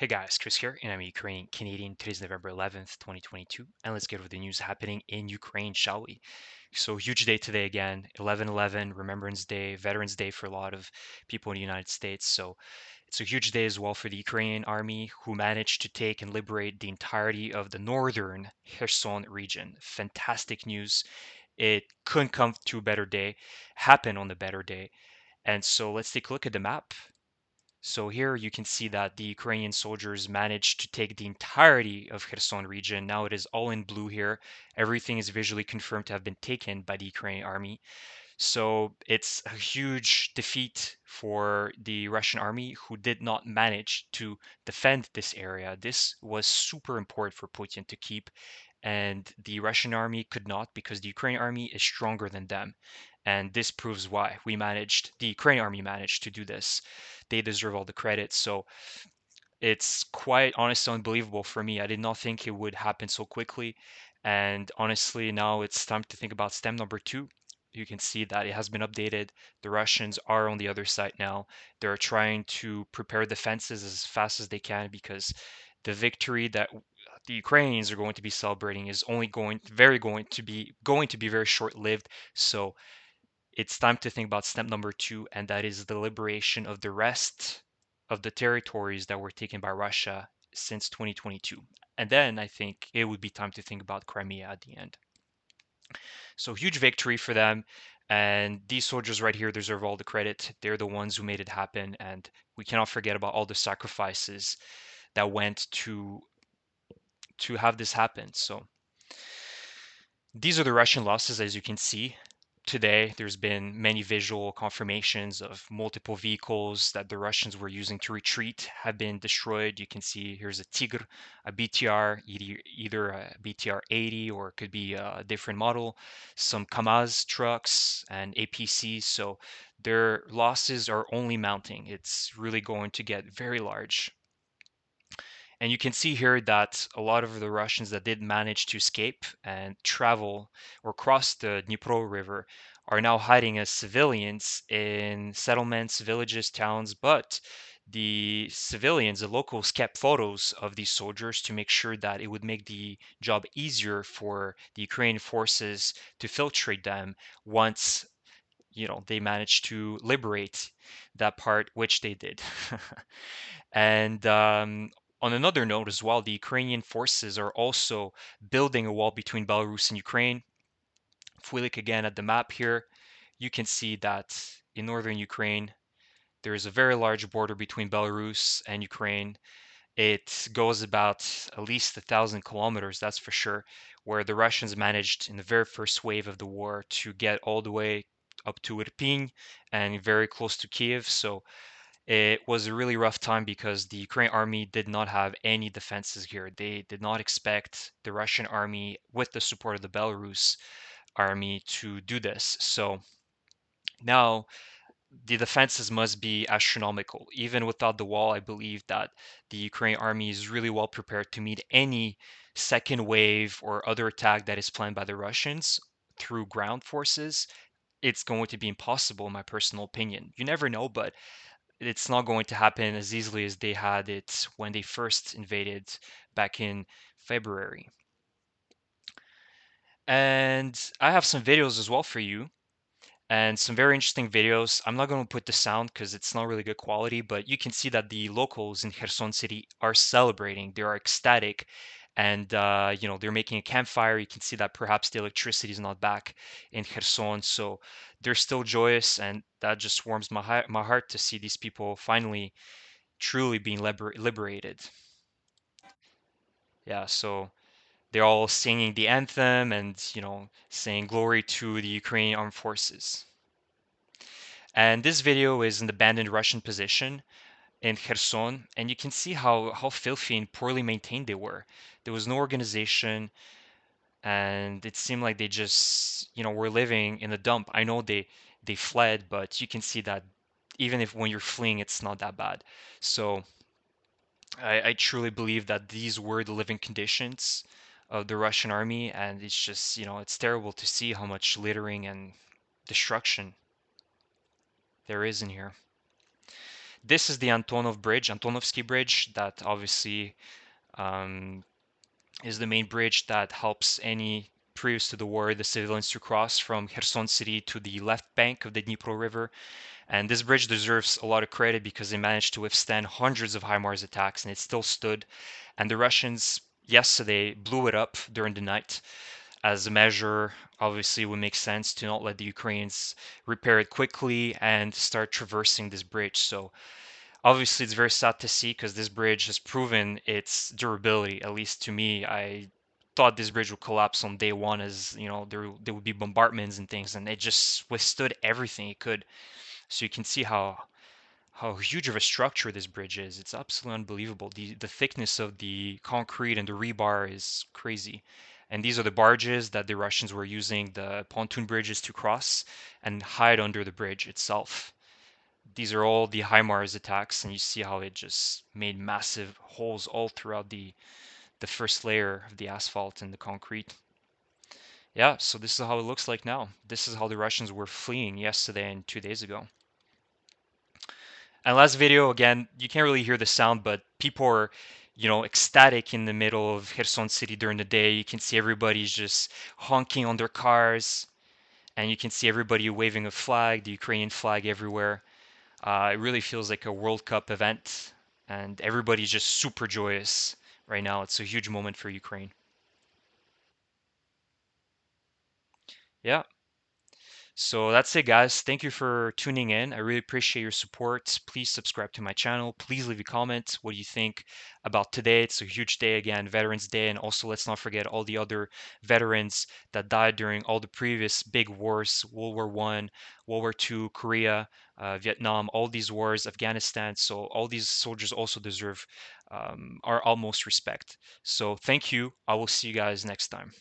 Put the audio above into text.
Hey guys, Chris here, and I'm a Ukrainian Canadian. Today's November 11th, 2022, and let's get over the news happening in Ukraine, shall we? So, huge day today again, 11/11, Remembrance Day, Veterans Day for a lot of people in the United States. So, it's a huge day as well for the Ukrainian army, who managed to take and liberate the entirety of the northern Kherson region. Fantastic news. It couldn't come to a better day, happen on a better day. And so, let's take a look at the map. So here you can see that the Ukrainian soldiers managed to take the entirety of Kherson region. Now it is all in blue here. Everything is visually confirmed to have been taken by the Ukrainian army. So it's a huge defeat for the Russian army, who did not manage to defend this area. This was super important for Putin to keep, and the Russian army could not, because the Ukrainian army is stronger than them. And this proves why the Ukrainian army managed to do this. They deserve all the credit. So it's quite honestly unbelievable for me. I did not think it would happen so quickly. And honestly, now it's time to think about stem number two. You can see that it has been updated. The Russians are on the other side now. They're trying to prepare defenses as fast as they can, because the victory that the Ukrainians are going to be celebrating is only going to be very short-lived. So it's time to think about step number two, and that is the liberation of the rest of the territories that were taken by Russia since 2022. And then I think it would be time to think about Crimea at the end. So huge victory for them. And these soldiers right here deserve all the credit. They're the ones who made it happen. And we cannot forget about all the sacrifices that went to have this happen. So these are the Russian losses, as you can see. Today, there's been many visual confirmations of multiple vehicles that the Russians were using to retreat have been destroyed. You can see here's a Tigr, a BTR, either a BTR 80 or it could be a different model, some KAMAZ trucks and APCs. So their losses are only mounting. It's really going to get very large. And you can see here that a lot of the Russians that did manage to escape and travel or cross the Dnipro River are now hiding as civilians in settlements, villages, towns. But the civilians, the locals, kept photos of these soldiers to make sure that it would make the job easier for the Ukrainian forces to filtrate them once they managed to liberate that part, which they did. And on another note as well, the Ukrainian forces are also building a wall between Belarus and Ukraine. If we look again at the map here, you can see that in northern Ukraine, there is a very large border between Belarus and Ukraine. It goes about at least 1,000 kilometers, that's for sure, where the Russians managed in the very first wave of the war to get all the way up to Irpin and very close to Kiev. So it was a really rough time because the Ukrainian army did not have any defenses here. They did not expect the Russian army, with the support of the Belarus army, to do this. So now the defenses must be astronomical. Even without the wall, I believe that the Ukrainian army is really well prepared to meet any second wave or other attack that is planned by the Russians through ground forces. It's going to be impossible, in my personal opinion. You never know, but it's not going to happen as easily as they had it when they first invaded back in February. And I have some videos as well for you, and some very interesting videos. I'm not going to put the sound because it's not really good quality, but you can see that the locals in Kherson City are celebrating. They are ecstatic, and they're making a campfire. You can see that perhaps the electricity is not back in Kherson, so they're still joyous, and that just warms my heart to see these people finally truly being liberated. Yeah, so they're all singing the anthem and, saying glory to the Ukrainian armed forces. And this video is an abandoned Russian position in Kherson, and you can see how filthy and poorly maintained they were. There was no organization, and it seemed like they just, were living in a dump. I know they fled, but you can see that even if when you're fleeing, it's not that bad. So I truly believe that these were the living conditions of the Russian army, and it's just, it's terrible to see how much littering and destruction there is in here. This is the Antonov Bridge, Antonovsky Bridge, that obviously um, is the main bridge that helps any previous to the war the civilians to cross from Kherson city to the left bank of the Dnipro River. And this bridge deserves a lot of credit because it managed to withstand hundreds of HIMARS attacks and it still stood. And the Russians yesterday blew it up during the night as a measure. Obviously, it would make sense to not let the Ukrainians repair it quickly and start traversing this bridge. So obviously, it's very sad to see because this bridge has proven its durability. At least to me, I thought this bridge would collapse on day one, as you know there would be bombardments and things, and it just withstood everything it could. So you can see how huge of a structure this bridge is. It's absolutely unbelievable. The thickness of the concrete and the rebar is crazy. And these are the barges that the Russians were using, the pontoon bridges, to cross and hide under the bridge itself. These are all the HIMARS attacks, and you see how it just made massive holes all throughout the first layer of the asphalt and the concrete. Yeah, so this is how it looks like now. This is how the Russians were fleeing yesterday and 2 days ago. And last video, again, you can't really hear the sound, but people are, ecstatic in the middle of Kherson city during the day. You can see everybody's just honking on their cars, and you can see everybody waving a flag, the Ukrainian flag everywhere. It really feels like a World Cup event, and everybody's just super joyous right now. It's a huge moment for Ukraine. Yeah. So that's it, guys. Thank you for tuning in. I really appreciate your support. Please subscribe to my channel. Please leave a comment. What do you think about today? It's a huge day again, Veterans Day. And also, let's not forget all the other veterans that died during all the previous big wars: World War One, World War Two, Korea, Vietnam, all these wars, Afghanistan. So, all these soldiers also deserve our utmost respect. So, thank you. I will see you guys next time.